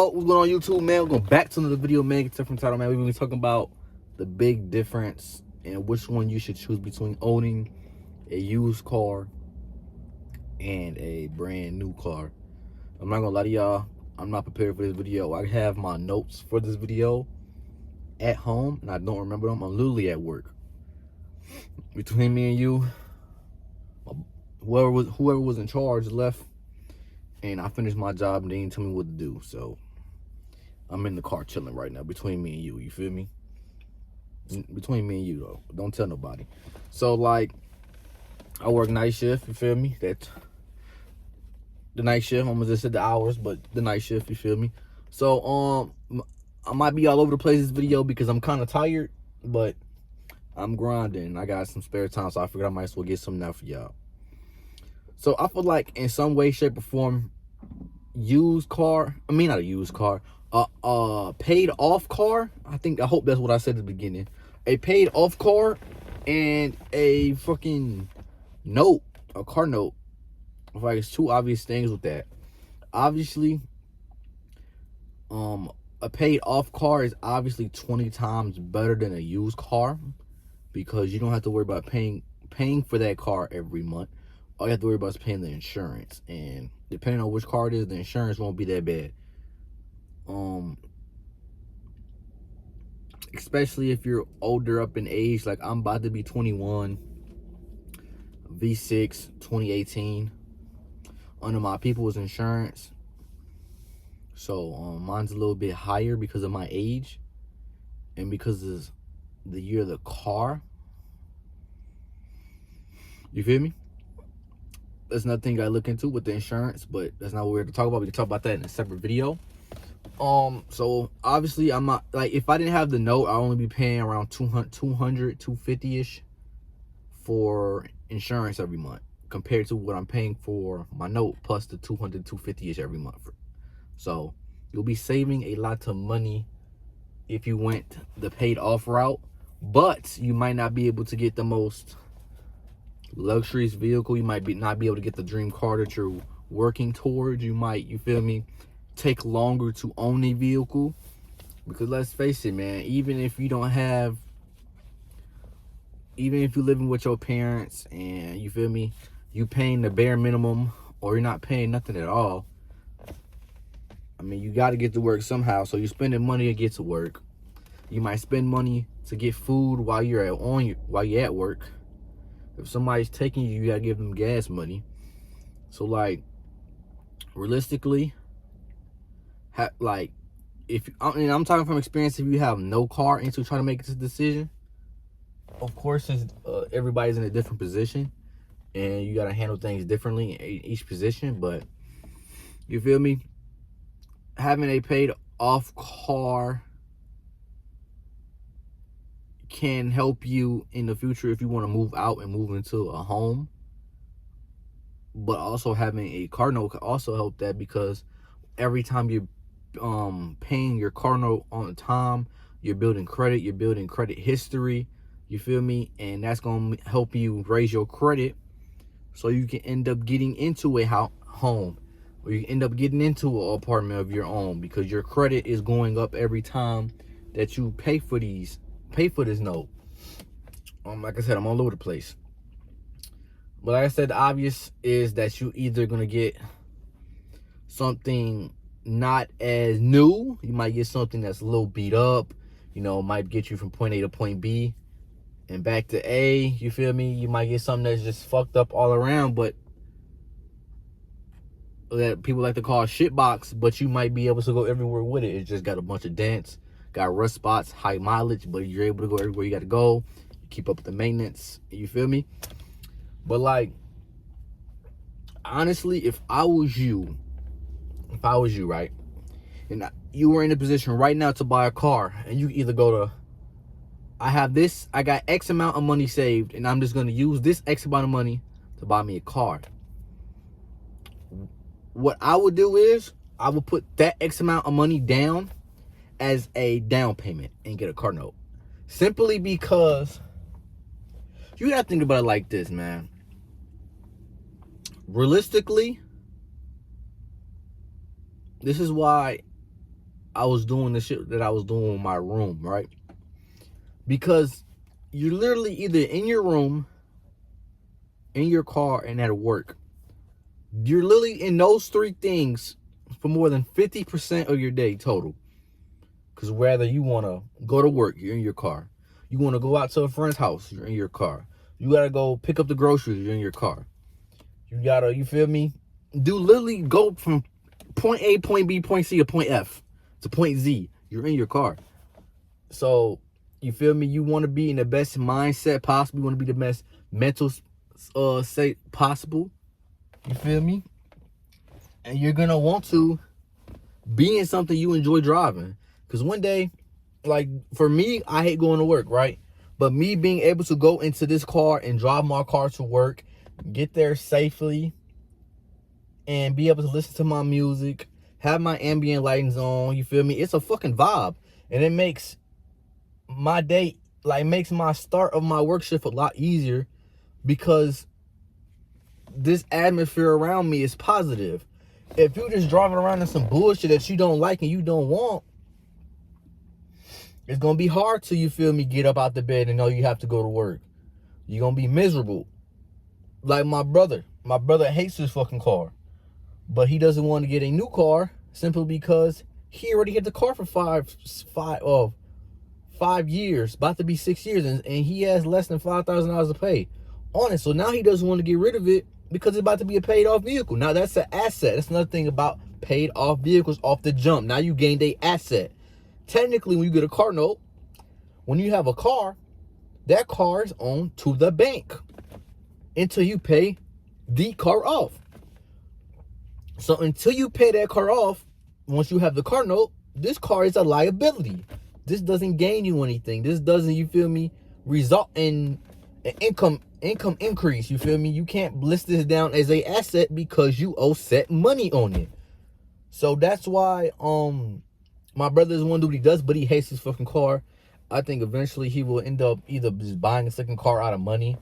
Yo, what's going on YouTube, man? We're going back to another video, man. It's a different title, man. We're going to be talking about the big difference and which one you should choose between owning a used car and a brand new car. I'm not going to lie to y'all. I'm not prepared for this video. I have my notes for this video at home, and I don't remember them. I'm literally at work. Between me and you, whoever was in charge left, and I finished my job and they didn't tell me what to do. So I'm in the car chilling right now between me and you feel me? Between me and you though, don't tell nobody. So like, I work night shift, you feel me? That the night shift, I almost just said the hours, but the night shift, you feel me? So I might be all over the place this video because I'm kind of tired, but I'm grinding. I got some spare time, so I figured I might as well get something out for y'all. So I feel like in some way, shape, or form, paid off car, I hope that's what I said at the beginning. A paid off car and a fucking note, a car note. Like, it's two obvious things with that. Obviously, a paid off car is obviously 20 times better than a used car because you don't have to worry about paying for that car every month. All you have to worry about is paying the insurance, and depending on which car it is, the insurance won't be that bad. Especially if you're older up in age, like I'm about to be 21, V6, 2018, under my people's insurance. So mine's a little bit higher because of my age and because of the year of the car. You feel me? That's another thing I look into with the insurance, but that's not what we're here to talk about. We can talk about that in a separate video. So obviously I'm not, like, if I didn't have the note, I'd only be paying around 250-ish for insurance every month compared to what I'm paying for my note plus the 250-ish every month. So you'll be saving a lot of money if you went the paid off route, but you might not be able to get the most luxurious vehicle. You might not be able to get the dream car that you're working towards. You might, you feel me, take longer to own a vehicle, because let's face it, man, even if you're living with your parents and, you feel me, you paying the bare minimum or you're not paying nothing at all, I mean, you got to get to work somehow. So you're spending money to get to work. You might spend money to get food while you're at work. If somebody's taking you, you gotta give them gas money. So like, realistically, I'm talking from experience. If you have no car and still trying to make this decision, of course, since everybody's in a different position and you gotta handle things differently in each position, but you feel me, having a paid off car can help you in the future if you want to move out and move into a home. But also having a car note can also help that, because every time you're paying your car note on time, you're building credit, you're building credit history, you feel me? And that's going to help you raise your credit so you can end up getting into a home, or you end up getting into an apartment of your own, because your credit is going up every time that you pay for this note. Like I said, I'm all over the place. But like I said, the obvious is that you either gonna get something not as new. You might get something that's a little beat up. You know, might get you from point A to point B and back to A. You feel me? You might get something that's just fucked up all around, but that people like to call a shit box. But you might be able to go everywhere with it. It just got a bunch of dents, got rust spots, high mileage, but you're able to go everywhere you got to go. You keep up with the maintenance. You feel me? But like, honestly, if I was you, right, and you were in a position right now to buy a car, and you either go to, I got X amount of money saved, and I'm just going to use this X amount of money to buy me a car. What I would do is I would put that X amount of money down as a down payment and get a car note. Simply because you gotta think about it like this, man. Realistically, this is why I was doing the shit that I was doing in my room, right? Because you're literally either in your room, in your car, and at work. You're literally in those three things for more than 50% of your day total. Because whether you want to go to work, you're in your car. You want to go out to a friend's house, you're in your car. You got to go pick up the groceries, you're in your car. You got to, you feel me? Do literally go from point A, point B, point C to point F to point Z. You're in your car. So, you feel me? You want to be in the best mindset possible. You want to be the best mental state possible. You feel me? And you're going to want to be in something you enjoy driving. Because one day, like for me, I hate going to work, right? But me being able to go into this car and drive my car to work, get there safely, and be able to listen to my music, have my ambient lightings on, you feel me? It's a fucking vibe. And it makes my day, like makes my start of my work shift a lot easier because this atmosphere around me is positive. If you're just driving around in some bullshit that you don't like and you don't want, it's going to be hard to, you feel me, get up out the bed and know you have to go to work. You're going to be miserable. Like my brother hates his fucking car. But he doesn't want to get a new car simply because he already had the car for 5 years, about to be 6 years, and he has less than $5,000 to pay on it. So now he doesn't want to get rid of it because it's about to be a paid off vehicle. Now that's an asset. That's another thing about paid off vehicles off the jump. Now you gained a asset. Technically, when you get a car note, when you have a car, that car is owned to the bank until you pay the car off. So until you pay that car off, once you have the car note, this car is a liability. This doesn't gain you anything. This doesn't, you feel me, result in an income increase. You feel me? You can't list this down as a asset because you owe set money on it. So that's why my brother doesn't want to do what he does, but he hates his fucking car. I think eventually he will end up either just buying a second car out of money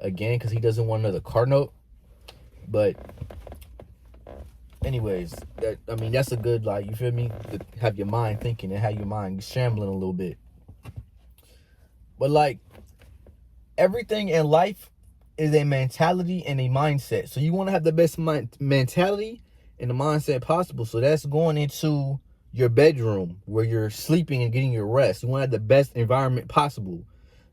again because he doesn't want another car note. But anyways, that's a good, like, you feel me, to have your mind thinking and have your mind shambling a little bit. But like, everything in life is a mentality and a mindset. So you want to have the best mentality and the mindset possible. So that's going into your bedroom where you're sleeping and getting your rest. You want to have the best environment possible.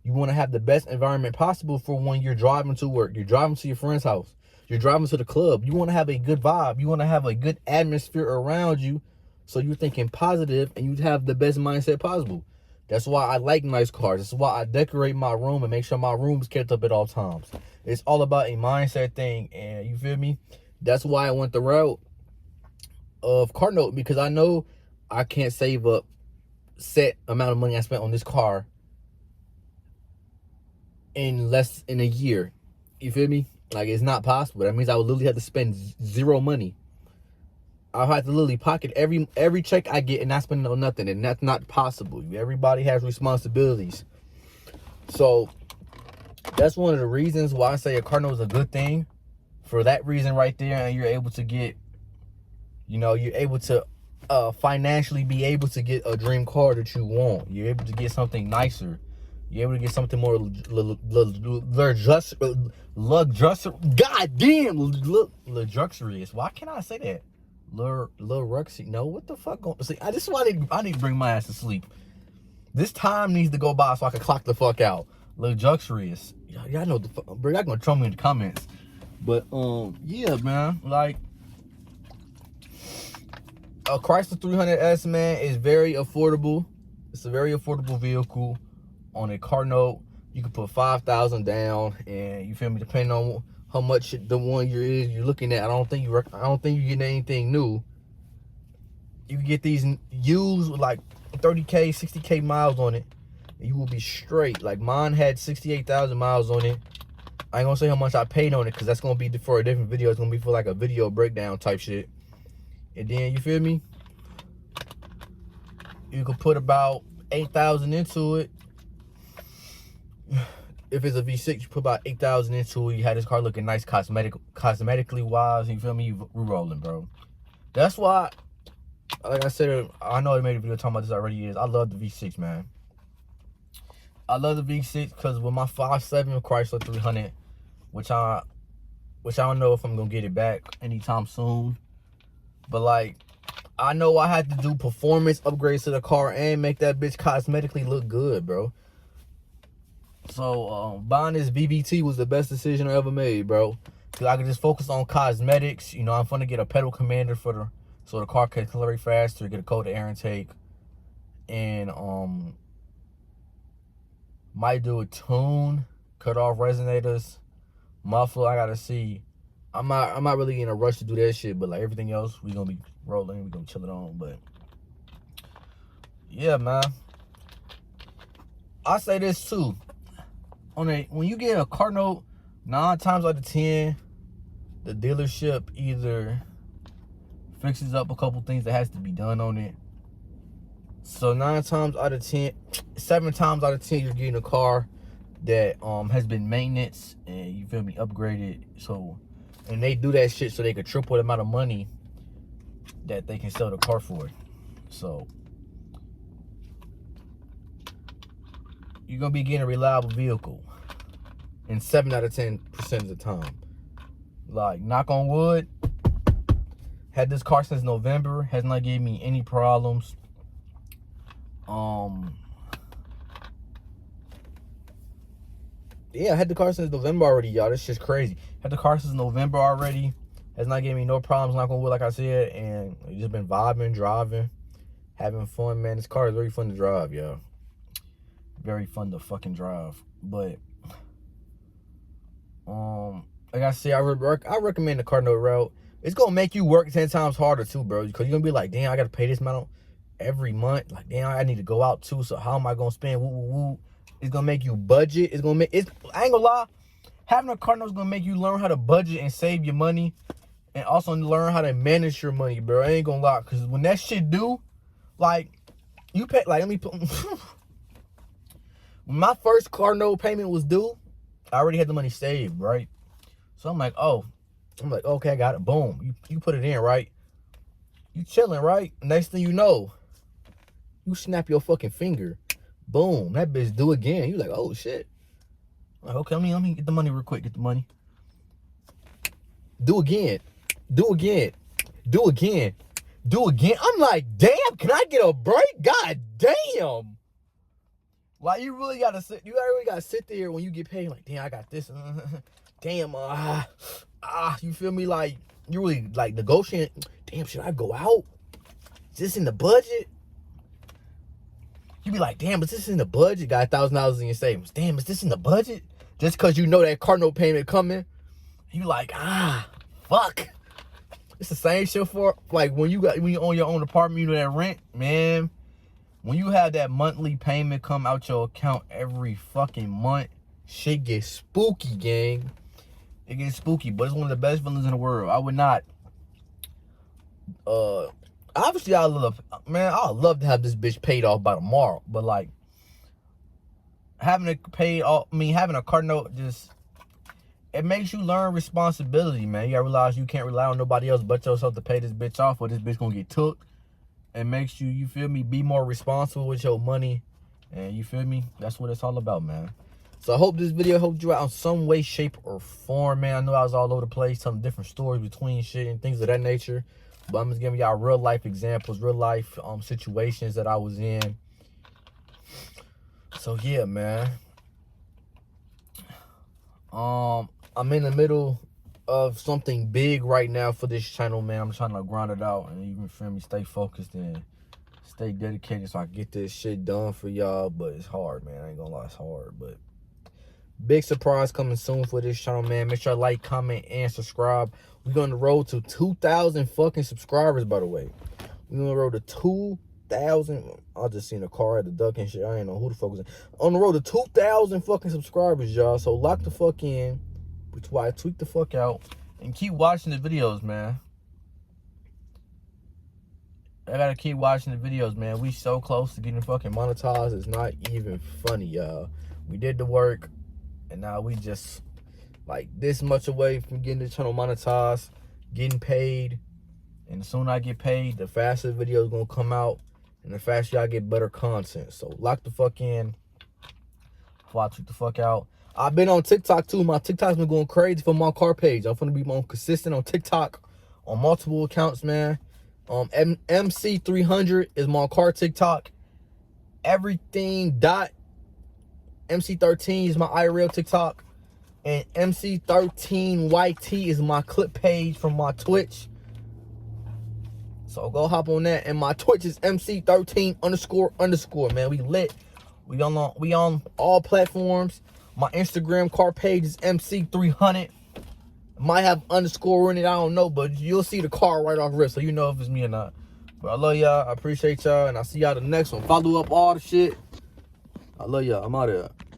You want to have the best environment possible for when you're driving to work, you're driving to your friend's house, you're driving to the club. You want to have a good vibe. You want to have a good atmosphere around you. So you're thinking positive and you have the best mindset possible. That's why I like nice cars. That's why I decorate my room and make sure my room is kept up at all times. It's all about a mindset thing. And you feel me? That's why I went the route of car note, because I know I can't save up set amount of money I spent on this car in less than a year. You feel me? Like, it's not possible. That means I would literally have to spend zero money. I'll have to literally pocket every check I get and not spend it on nothing. And that's not possible. Everybody has responsibilities. So that's one of the reasons why I say a car note is a good thing. For that reason right there. And you're able to get, you're able to financially be able to get a dream car that you want. You're able to get something nicer. You're able to get something more luxurious. Why can't I say that? Luxury. No, what the fuck? See, this is why I need to bring my ass to sleep. This time needs to go by so I can clock the fuck out. Luxurious. Y'all know the fuck, bro. Y'all gonna trouble me in the comments. But yeah, man. Like, a Chrysler 300S, man, is very affordable. It's a very affordable vehicle. On a car note, you can put $5,000 down, and you feel me, depending on how much the 1 year is you're looking at. I don't think you're getting anything new. You can get these used with like 30K, 60K miles on it, and you will be straight. Like, mine had 68,000 miles on it. I ain't gonna say how much I paid on it because that's gonna be for a different video. It's gonna be for like a video breakdown type shit. And then, you feel me, you could put about 8,000 into it. If it's a V6, you put about 8,000 into it. You had this car looking nice, cosmetically wise. You feel me? We're rolling, bro. That's why like I said, I know I made a video talking about this already. I love the V6, man. I love the V6 because with my 5.7 Chrysler 300, which I don't know if I'm gonna get it back anytime soon, but like I know I had to do performance upgrades to the car and make that bitch cosmetically look good, bro. So buying this BBT was the best decision I ever made, bro. Cause I could just focus on cosmetics. You know, I'm gonna get a pedal commander so the car can accelerate faster, get a cold air intake, and might do a tune, cut off resonators, muffler. I gotta see. I'm not really in a rush to do that shit, but like everything else, we gonna be rolling, we gonna chill it on. But yeah, man. I say this too. When you get a car note, 9 times out of 10, the dealership either fixes up a couple things that has to be done on it. So 9 times out of 10, 7 times out of 10, you're getting a car that has been maintenance and, you feel me, upgraded. So, and they do that shit so they could triple the amount of money that they can sell the car for. So you're gonna be getting a reliable vehicle in 7 out of 10% of the time. Like, knock on wood, had this car since November, has not given me any problems. Yeah, I had the car since November already, y'all. This shit's crazy. Had the car since November already. Has not given me no problems, knock on wood, like I said. And just been vibing, driving, having fun, man. This car is very fun to drive, y'all. Very fun to fucking drive. But like I said, I recommend the car note route. It's gonna make you work 10 times harder too, bro. Because you're gonna be like, damn, I gotta pay this amount every month. Like, damn, I need to go out too. So how am I gonna spend? Woo, woo, woo. It's gonna make you budget. I ain't gonna lie. Having a car note is gonna make you learn how to budget and save your money, and also learn how to manage your money, bro. I ain't gonna lie, cause when that shit due, like you pay. Like, let me put. When my first car note payment was due, I already had the money saved, right? So I'm like, okay, I got it. Boom. You put it in, right? You chilling, right? Next thing you know, you snap your fucking finger. Boom. That bitch do again. You like, oh shit. I'm like, okay, let me get the money real quick. Get the money. Do again. Do again. Do again. Do again. I'm like, damn, can I get a break? God damn. Like, you really gotta sit there when you get paid, like, damn, I got this. Damn, you feel me? Like, you really like negotiating. Damn, should I go out? Is this in the budget? You be like, damn, is this in the budget? Got $1,000 in your savings. Damn, is this in the budget? Just cause you know that car note payment coming, you like, fuck. It's the same shit for like when you own your own apartment, you know that rent, man. When you have that monthly payment come out your account every fucking month, shit gets spooky, gang. It gets spooky, but it's one of the best feelings in the world. I would not, obviously I love to have this bitch paid off by tomorrow, but like, having a car note, just, it makes you learn responsibility, man. You gotta realize you can't rely on nobody else but yourself to pay this bitch off, or this bitch gonna get took. It makes you feel me, be more responsible with your money. And you feel me? That's what it's all about, man. So I hope this video helped you out in some way, shape, or form, man. I know I was all over the place, telling different stories between shit and things of that nature. But I'm just giving y'all real life examples, real life situations that I was in. So yeah, man. I'm in the middle of something big right now for this channel, man. I'm trying to grind it out and even feel me, stay focused and stay dedicated so I can get this shit done for y'all. But it's hard, man. I ain't gonna lie, it's hard. But big surprise coming soon for this channel, man. Make sure to like, comment, and subscribe. We're on the road to 2,000 fucking subscribers, by the way. We're on the road to 2,000. I just seen a car at the duck and shit. I ain't know who the fuck was in. On the road to 2,000 fucking subscribers, y'all. So lock the fuck in. Which why I tweak the fuck out and keep watching the videos, man. I gotta keep watching the videos, man. We so close to getting fucking monetized. It's not even funny, y'all. We did the work, and now we just like this much away from getting the channel monetized, getting paid, And the sooner I get paid, the faster the video is gonna come out, and the faster y'all get better content. So lock the fuck in before I tweet the fuck out. I've been on TikTok too. My TikTok's been going crazy for my car page. I'm gonna be more consistent on TikTok on multiple accounts, man. MC300 is my car TikTok. Everything dot MC13 is my IRL TikTok. And MC13YT is my clip page from my Twitch. So go hop on that. And my Twitch is MC13__, man. We lit. We on all platforms. My Instagram car page is MC300. Might have underscore in it, I don't know, but you'll see the car right off rip, so you know if it's me or not. But I love y'all. I appreciate y'all, and I'll see y'all the next one. Follow up all the shit. I love y'all. I'm out of here.